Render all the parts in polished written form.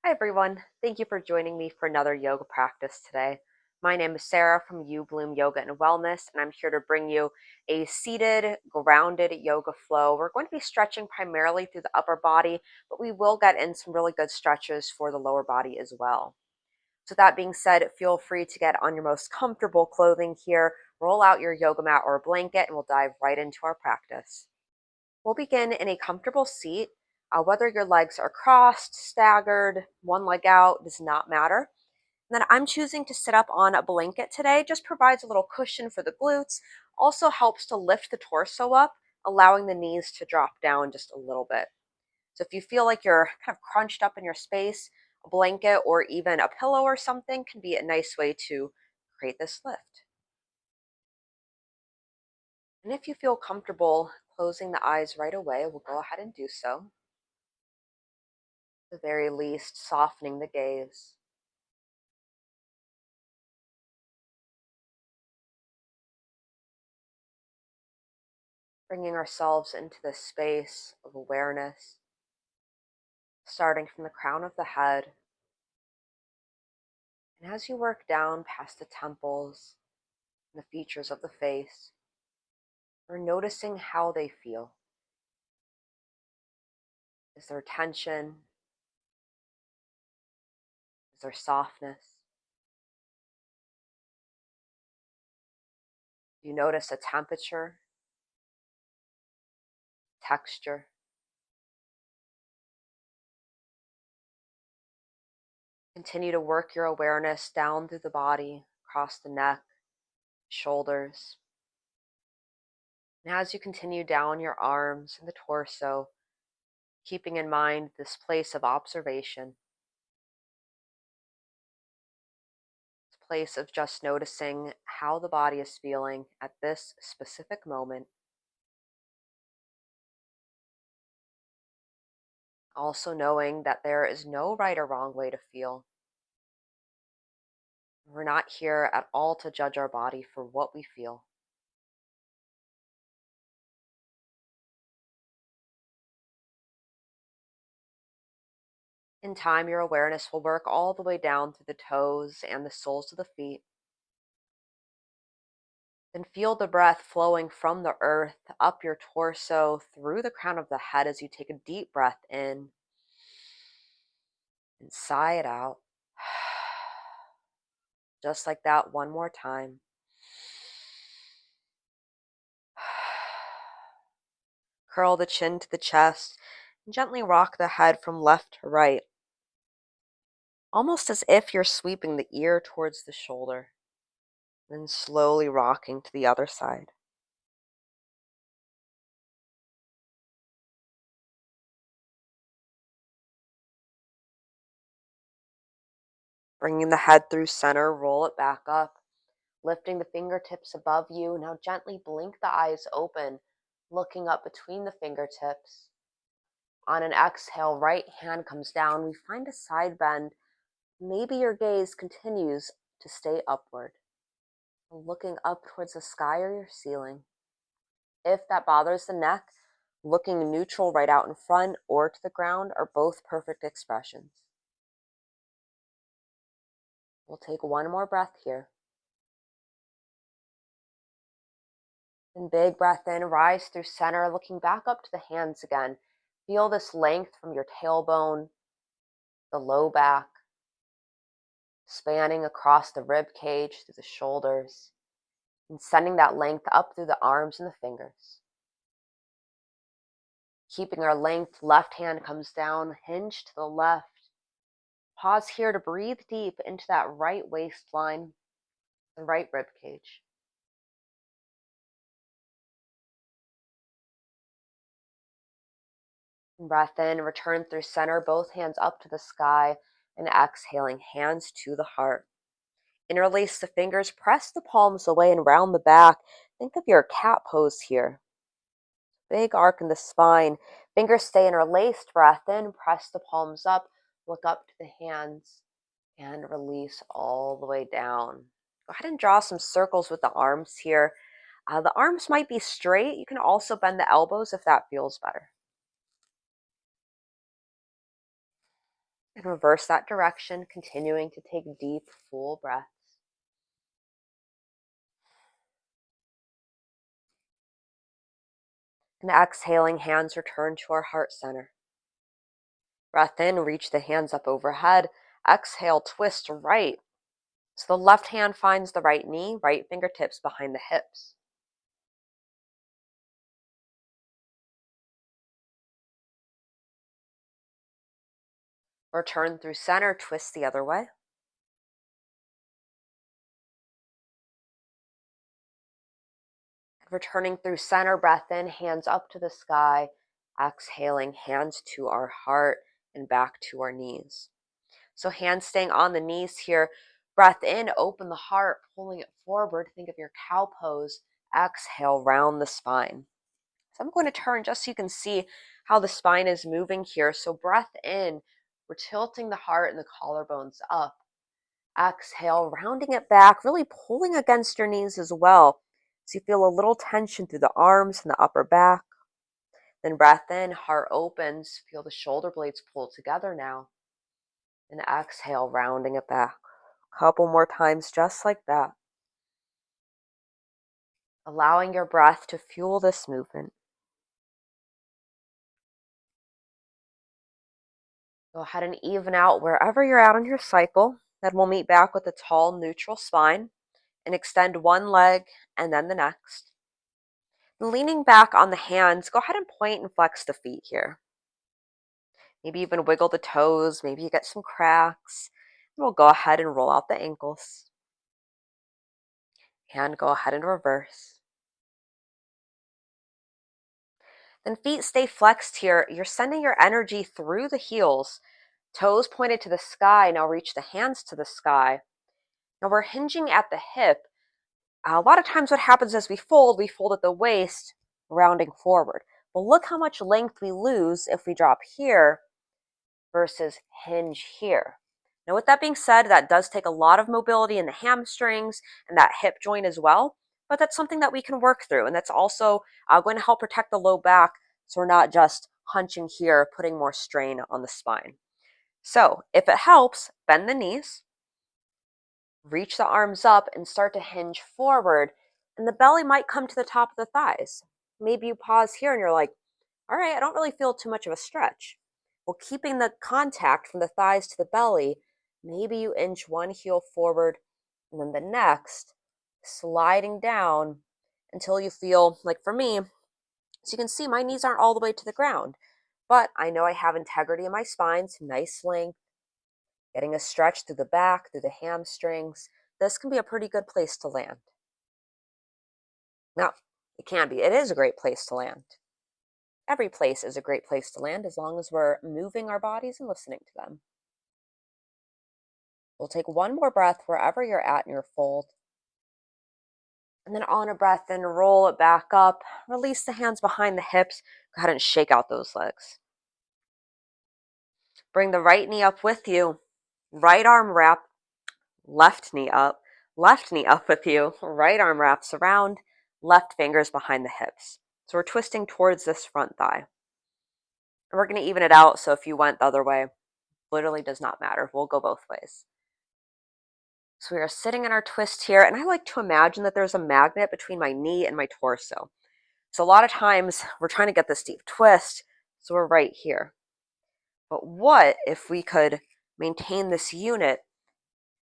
Hi everyone, thank you for joining me for another yoga practice today. My name is Sarah from YouBloom Yoga and Wellness, and I'm here to bring you a seated, grounded yoga flow. We're going to be stretching primarily through the upper body, but we will get in some really good stretches for the lower body as well. So that being said, feel free to get on your most comfortable clothing here, roll out your yoga mat or a blanket, and we'll dive right into our practice. We'll begin in a comfortable seat. Whether your legs are crossed, staggered, one leg out, does not matter. And then I'm choosing to sit up on a blanket today, just provides a little cushion for the glutes, also helps to lift the torso up, allowing the knees to drop down just a little bit. So if you feel like you're kind of crunched up in your space, a blanket or even a pillow or something can be a nice way to create this lift. And if you feel comfortable closing the eyes right away, we'll go ahead and do so. The very least, softening the gaze. Bringing ourselves into this space of awareness, starting from the crown of the head. And as you work down past the temples and the features of the face, we're noticing how they feel. Is there tension? Is there softness? Do you notice a temperature, texture? Continue to work your awareness down through the body, across the neck, shoulders. And as you continue down your arms and the torso, keeping in mind this place of observation, this place of just noticing how the body is feeling at this specific moment. Also knowing that there is no right or wrong way to feel. We're not here at all to judge our body for what we feel. In time, your awareness will work all the way down through the toes and the soles of the feet. Then feel the breath flowing from the earth up your torso through the crown of the head as you take a deep breath in and sigh it out. Just like that, one more time. Curl the chin to the chest and gently rock the head from left to right, almost as if you're sweeping the ear towards the shoulder, then slowly rocking to the other side. Bringing the head through center, roll it back up, lifting the fingertips above you. Now gently blink the eyes open, looking up between the fingertips. On an exhale, right hand comes down. We find a side bend. Maybe your gaze continues to stay upward, looking up towards the sky or your ceiling. If that bothers the neck, looking neutral right out in front or to the ground are both perfect expressions. We'll take one more breath here. And big breath in, rise through center, looking back up to the hands again. Feel this length from your tailbone, the low back, spanning across the rib cage through the shoulders, and sending that length up through the arms and the fingers. Keeping our length, left hand comes down, hinge to the left. Pause here to breathe deep into that right waistline, the right rib cage. Breath in, return through center, both hands up to the sky, and exhaling, hands to the heart. Interlace the fingers, press the palms away and round the back. Think of your cat pose here. Big arc in the spine. Fingers stay interlaced, breath in, press the palms up, look up to the hands, and release all the way down. Go ahead and draw some circles with the arms here. The arms might be straight. You can also bend the elbows if that feels better. And reverse that direction, continuing to take deep, full breaths. And exhaling, hands return to our heart center. Breath in, reach the hands up overhead. Exhale, twist right. So the left hand finds the right knee, right fingertips behind the hips. Return through center, twist the other way. Returning through center, breath in, hands up to the sky. Exhaling, hands to our heart and back to our knees. So hands staying on the knees here. Breath in, open the heart, pulling it forward. Think of your cow pose. Exhale, round the spine. So I'm going to turn just so you can see how the spine is moving here. So breath in, we're tilting the heart and the collarbones up. Exhale, rounding it back, really pulling against your knees as well. So you feel a little tension through the arms and the upper back. Then breath in, heart opens, feel the shoulder blades pull together now. And exhale, rounding it back. A couple more times just like that. Allowing your breath to fuel this movement. Go ahead and even out wherever you're at on your cycle. Then we'll meet back with a tall, neutral spine and extend one leg and then the next. Leaning back on the hands, go ahead and point and flex the feet here. Maybe even wiggle the toes. Maybe you get some cracks. And we'll go ahead and roll out the ankles. And go ahead and reverse. Then feet stay flexed here. You're sending your energy through the heels. Toes pointed to the sky. Now reach the hands to the sky. Now we're hinging at the hip. A lot of times what happens is we fold at the waist, rounding forward. Well, look how much length we lose if we drop here versus hinge here. Now, with that being said, that does take a lot of mobility in the hamstrings and that hip joint as well, but that's something that we can work through. And that's also going to help protect the low back so we're not just hunching here, putting more strain on the spine. So if it helps, bend the knees, reach the arms up and start to hinge forward, and the belly might come to the top of the thighs. Maybe you pause here and you're like, all right, I don't really feel too much of a stretch. Well, keeping the contact from the thighs to the belly, maybe you inch one heel forward and then the next, sliding down until you feel like, for me, as you can see, my knees aren't all the way to the ground, but I know I have integrity in my spine, some nice length, getting a stretch through the back, through the hamstrings. This can be a pretty good place to land. Now, it is a great place to land. Every place is a great place to land as long as we're moving our bodies and listening to them. We'll take one more breath wherever you're at in your fold. And then on a breath in, roll it back up. Release the hands behind the hips. Go ahead and shake out those legs. Bring the right knee up with you. Right arm wrap. Left knee up. Left knee up with you. Right arm wraps around. Left fingers behind the hips. So we're twisting towards this front thigh. And we're going to even it out. So if you went the other way, literally does not matter. We'll go both ways. So we are sitting in our twist here, and I like to imagine that there's a magnet between my knee and my torso. So a lot of times we're trying to get this deep twist, so we're right here. But what if we could maintain this unit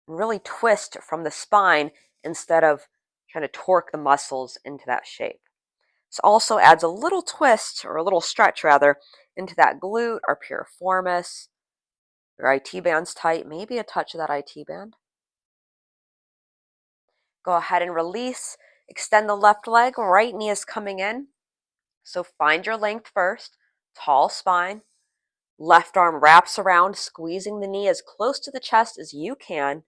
and really twist from the spine instead of trying to torque the muscles into that shape? This also adds a little twist, or a little stretch rather, into that glute or piriformis. Your IT band's tight, maybe a touch of that IT band. Go ahead and release. Extend the left leg. Right knee is coming in. So find your length first. Tall spine. Left arm wraps around, squeezing the knee as close to the chest as you can.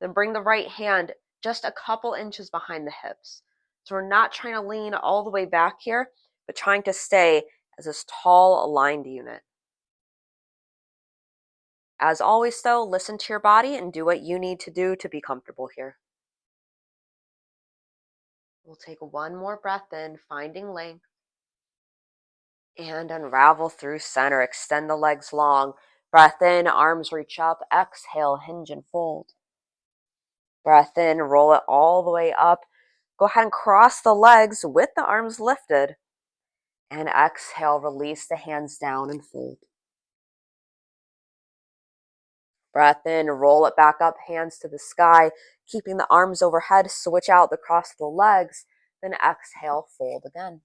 Then bring the right hand just a couple inches behind the hips. So we're not trying to lean all the way back here, but trying to stay as this tall, aligned unit. As always, though, listen to your body and do what you need to do to be comfortable here. We'll take one more breath in, finding length. And unravel through center. Extend the legs long. Breath in, arms reach up. Exhale, hinge and fold. Breath in, roll it all the way up. Go ahead and cross the legs with the arms lifted. And exhale, release the hands down and fold. Breath in, roll it back up, hands to the sky, keeping the arms overhead, switch out the cross of the legs, then exhale, fold again.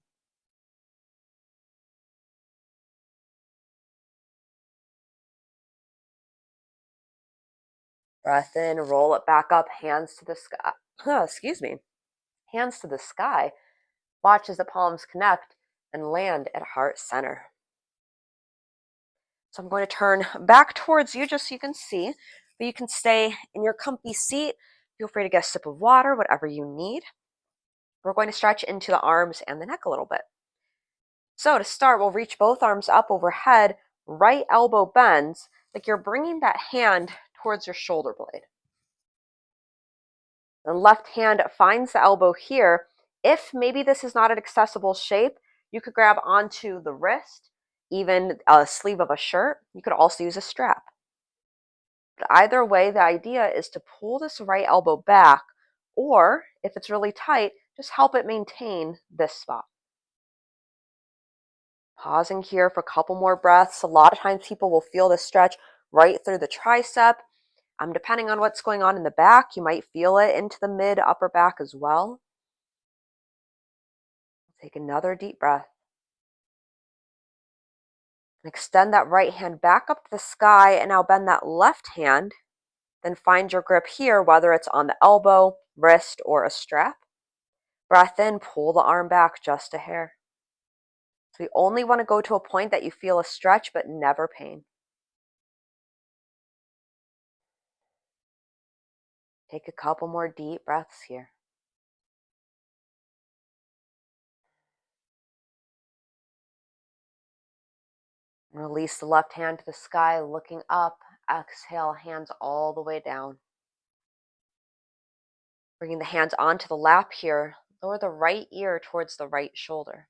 Breath in, roll it back up, hands to the sky. Excuse me. Hands to the sky. Watch as the palms connect and land at heart center. So I'm going to turn back towards you just so you can see, but you can stay in your comfy seat. Feel free to get a sip of water, whatever you need. We're going to stretch into the arms and the neck a little bit. So to start, we'll reach both arms up overhead, right elbow bends, like you're bringing that hand towards your shoulder blade. The left hand finds the elbow here. If maybe this is not an accessible shape, you could grab onto the wrist, even a sleeve of a shirt. You could also use a strap. But either way, the idea is to pull this right elbow back, or if it's really tight, just help it maintain this spot. Pausing here for a couple more breaths. A lot of times people will feel this stretch right through the tricep. Depending on what's going on in the back, you might feel it into the mid upper back as well. Take another deep breath. And extend that right hand back up to the sky, and now bend that left hand. Then find your grip here, whether it's on the elbow, wrist, or a strap. Breath in, pull the arm back just a hair. So you only want to go to a point that you feel a stretch, but never pain. Take a couple more deep breaths here. Release the left hand to the sky, looking up. Exhale, hands all the way down. Bringing the hands onto the lap here, lower the right ear towards the right shoulder.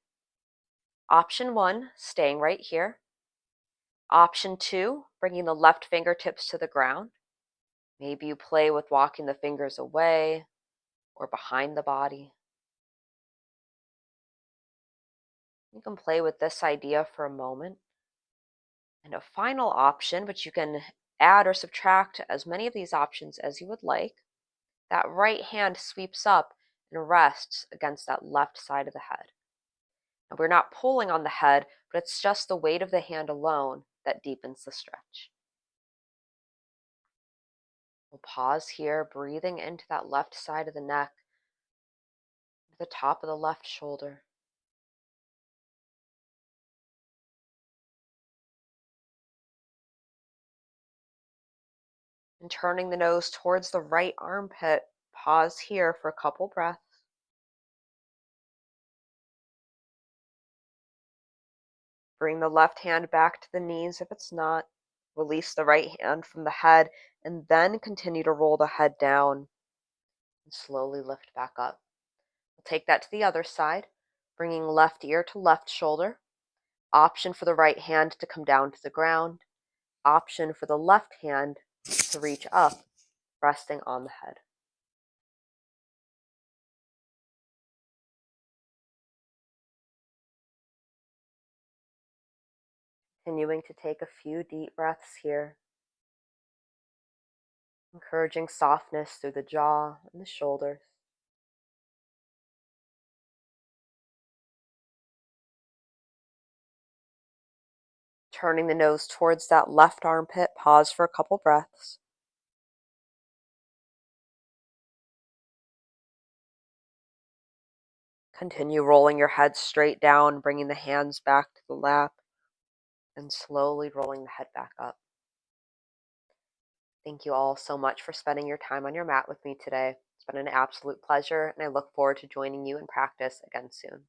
Option 1, staying right here. Option 2, bringing the left fingertips to the ground. Maybe you play with walking the fingers away or behind the body. You can play with this idea for a moment. And a final option, which you can add or subtract as many of these options as you would like. That right hand sweeps up and rests against that left side of the head. Now, we're not pulling on the head, but it's just the weight of the hand alone that deepens the stretch. We'll pause here, breathing into that left side of the neck, the top of the left shoulder. And turning the nose towards the right armpit, pause here for a couple breaths. Bring the left hand back to the knees if it's not. Release the right hand from the head, and then continue to roll the head down and slowly lift back up. We'll take that to the other side, bringing left ear to left shoulder. Option for the right hand to come down to the ground. Option for the left hand to reach up, resting on the head. Continuing to take a few deep breaths here, encouraging softness through the jaw and the shoulders. Turning the nose towards that left armpit, pause for a couple breaths. Continue rolling your head straight down, bringing the hands back to the lap, and slowly rolling the head back up. Thank you all so much for spending your time on your mat with me today. It's been an absolute pleasure, and I look forward to joining you in practice again soon.